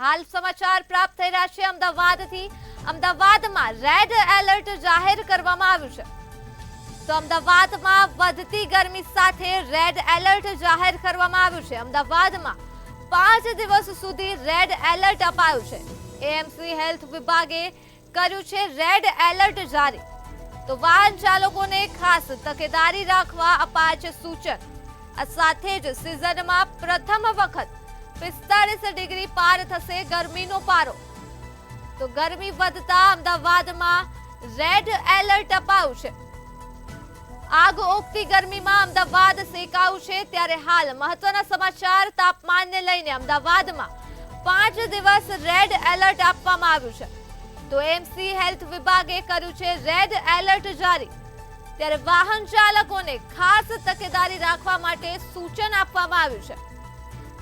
હાલ સમાચાર પ્રાપ્ત થઈ રહ્યા છે અમદાવાદથી। અમદાવાદમાં રેડ એલર્ટ જાહેર કરવામાં આવ્યું છે। તો અમદાવાદમાં વધતી ગરમી સાથે રેડ એલર્ટ જાહેર કરવામાં આવ્યું છે। અમદાવાદમાં 5 દિવસ સુધી રેડ એલર્ટ અપાયું છે। એએમસી હેલ્થ વિભાગે કર્યું છે રેડ એલર્ટ જારી। તો વાહન ચાલકોને ખાસ તકેદારી રાખવા અપાયા છે સૂચન। આ સાથે જ સિઝનમાં પ્રથમ વખત 45 ડિગ્રી પાર થશે ગરમીનો પારો। તો ગરમી વધતા અમદાવાદમાં રેડ એલર્ટ અપાયું છે। આગ ઓગતી ગરમીમાં અમદાવાદ સેકાયું છે ત્યારે હાલ મહત્વના સમાચાર તાપમાનને લઈને અમદાવાદમાં 5 દિવસ રેડ એલર્ટ આપવામાં આવ્યું છે। તો એએમસી હેલ્થ વિભાગે કર્યું છે રેડ એલર્ટ જારી। ત્યારે વાહન ચાલકોને ખાસ તકેદારી રાખવા માટે સૂચન આપવામાં આવ્યું છે।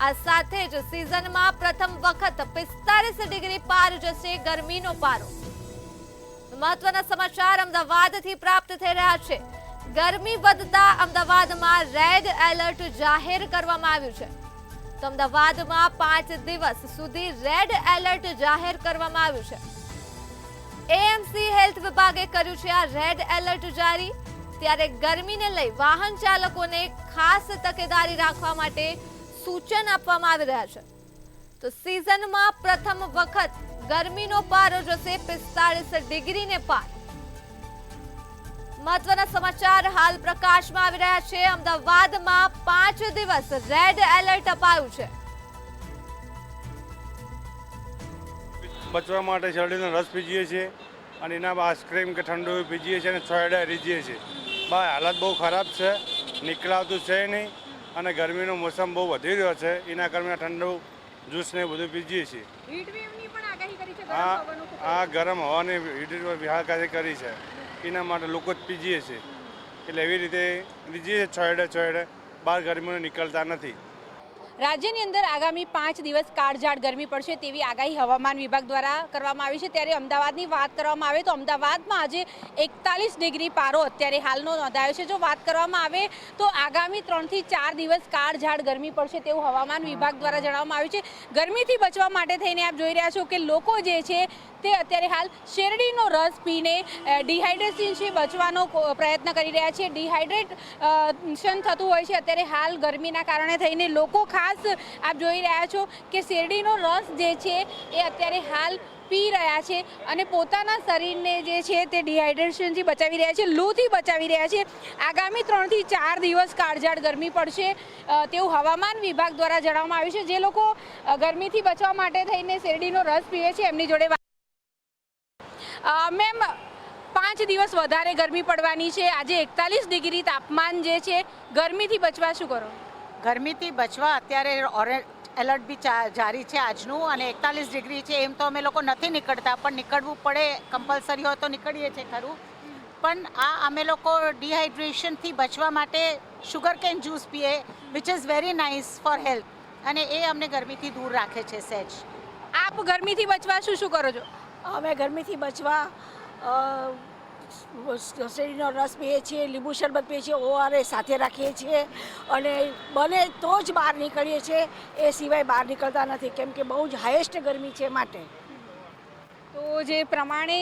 આ સાથે જ સિઝનમાં પ્રથમ વખત 45 ડિગ્રી પાર જશે ગરમીનો પારો। મહત્વના સમાચાર અમદાવાદથી પ્રાપ્ત થઈ રહ્યા છે। ગરમી વધતા અમદાવાદમાં રેડ એલર્ટ જાહેર કરવામાં આવ્યું છે। તો અમદાવાદમાં 5 દિવસ સુધી રેડ એલર્ટ જાહેર કરવામાં આવ્યું છે। એએમસી હેલ્થ વિભાગે કર્યું છે આ રેડ એલર્ટ જારી। ત્યારે ગરમીને લઈ વાહન ચાલકોને ખાસ તકેદારી રાખવા માટે સૂચન આપવામાં આવી રહ્યા છે। તો સિઝનમાં પ્રથમ વખત ગરમીનો પારો જશે 45 ડિગ્રીને પાર। મહત્વના સમાચાર હાલ પ્રકાશમાં આવી રહ્યા છે। અમદાવાદમાં 5 દિવસ રેડ એલર્ટ અપાયું છે। બચવા માટે શેરડીનો રસ પીજીએ છીએ અને એના આઈસ્ક્રીમ કે ઠંડુ પીજીએ છીએ અને છોયડા રીજીએ છીએ। ભાઈ હાલત બહુ ખરાબ છે, નીકળાતું છે નહીં અને ગરમીનો મોસમ બહુ વધી રહ્યો છે। એના કારણે ઠંડુ જ્યુસ ને બધું પીજીએ છીએ। આ ગરમ હવાની આગાહી કરી છે, એના માટે લોકો જ પીજીએ છીએ। એટલે એવી રીતે રીજીએ છોયડે બહાર ગરમીનો નીકળતા નથી। રાજ્યની અંદર આગામી 5 દિવસ કાળઝાળ ગરમી પડશે તેવી આગાહી હવામાન વિભાગ દ્વારા કરવામાં આવી છે। ત્યારે અમદાવાદની વાત કરવામાં આવે તો અમદાવાદમાં આજે 41 ડિગ્રી પારો અત્યારે હાલનો નોંધાયો છે। જો વાત કરવામાં આવે તો આગામી 3 થી 4 દિવસ કાળઝાળ ગરમી પડશે તેવું હવામાન વિભાગ દ્વારા જણાવવામાં આવ્યું છે। ગરમીથી બચવા માટે થઈને આપ જોઈ રહ્યા છો કે લોકો જે છે તે અત્યારે હાલ શેરડીનો રસ પીને ડિહાઇડ્રેશનથી બચવાનો પ્રયત્ન કરી રહ્યા છે। ડિહાઇડ્રેશન થતું હોય છે અત્યારે હાલ ગરમીના કારણે થઈને લોકો ખાસ આપ જોઈ રહ્યા છો કે શેરડીનો રસ જે છે એ અત્યારે હાલ પી રહ્યા છે અને પોતાના શરીરને જે છે તે ડિહાઇડ્રેશનથી બચાવી રહ્યા છે, લૂથી બચાવી રહ્યા છે। આગામી 3 થી 4 દિવસ કાળઝાળ ગરમી પડશે તેવું હવામાન વિભાગ દ્વારા જણાવવામાં આવ્યું છે। જે લોકો ગરમીથી બચવા માટે થઈને શેરડીનો રસ પીવે છે એમની જોડે મેમ 5 દિવસ વધારે ગરમી પડવાની છે। આજે 41 ડિગ્રી તાપમાન જે છે, ગરમીથી બચવા શું કરો? ગરમીથી બચવા અત્યારે ઓરેન્જ એલર્ટ બી જારી છે આજનું અને 41 ડિગ્રી છે। એમ તો અમે લોકો નથી નીકળતા પણ નીકળવું પડે, કમ્પલસરી હોય તો નીકળીએ છીએ ખરું। પણ આ અમે લોકો ડિહાઇડ્રેશનથી બચવા માટે sugar can juice PA which is very nice for health અને એ અમને ગરમીથી દૂર રાખે છે સહેજ। આપ ગરમીથી બચવા શું કરો છો? અમે ગરમીથી બચવા શેરડીનો રસ પીએ છીએ, લીંબુ શરબત પીએ છીએ, ઓઆરએસ સાથે રાખીએ છીએ અને બને તો જ બહાર નીકળીએ છીએ। એ સિવાય બહાર નીકળતા નથી કેમ કે બહુ જ હાઈએસ્ટ ગરમી છે માટે। તો જે પ્રમાણે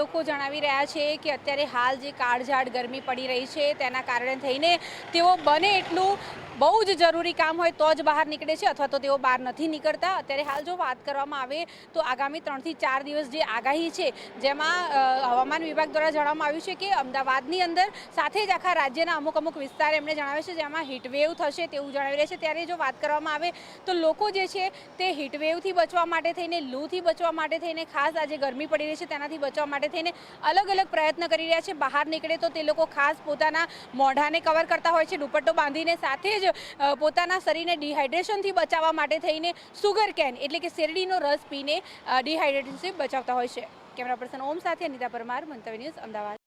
લોકો જણાવી રહ્યા છે કે અત્યારે હાલ જે કાળઝાળ ગરમી પડી રહી છે તેના કારણે થઈને તેઓ બને એટલું બહુ જ જરૂરી કામ હોય તો જ બહાર નીકળે છે અથવા તો તેઓ બહાર નથી નીકળતા। અત્યારે હાલ જો વાત કરવામાં આવે તો આગામી 3 થી 4 દિવસ જે આગાહી છે જેમાં હવામાન વિભાગ દ્વારા જણાવવામાં આવ્યું છે કે અમદાવાદની અંદર સાથે જ આખા રાજ્યના અમુક વિસ્તાર એમણે જણાવ્યું છે જેમાં હીટવેવ થશે તેવું જણાવી રહ્યા છે। ત્યારે જો વાત કરવામાં આવે તો લોકો જે છે તે હીટવેવથી બચવા માટે થઈને, લૂથી બચવા માટે થઈને, ખાસ આજે ગરમી પડી રહી છે તેનાથી બચવા માટે થઈને અલગ પ્રયત્ન કરી રહ્યા છે। બહાર નીકળે તો તે લોકો ખાસ પોતાના મોઢાને કવર કરતા હોય છે દુપટ્ટો બાંધીને, સાથે જ પોતાના શરીરને ડિહાઇડ્રેશનથી બચાવવા માટે થઈને શુગર કેન એટલે કે શેરડીનો રસ પીને ડિહાઇડ્રેશનથી બચાવતા હોય છે। કેમેરા પર્સન ઓમ સાથે અનિતા પરમાર, મંતવ્ય ન્યૂઝ, અમદાવાદ।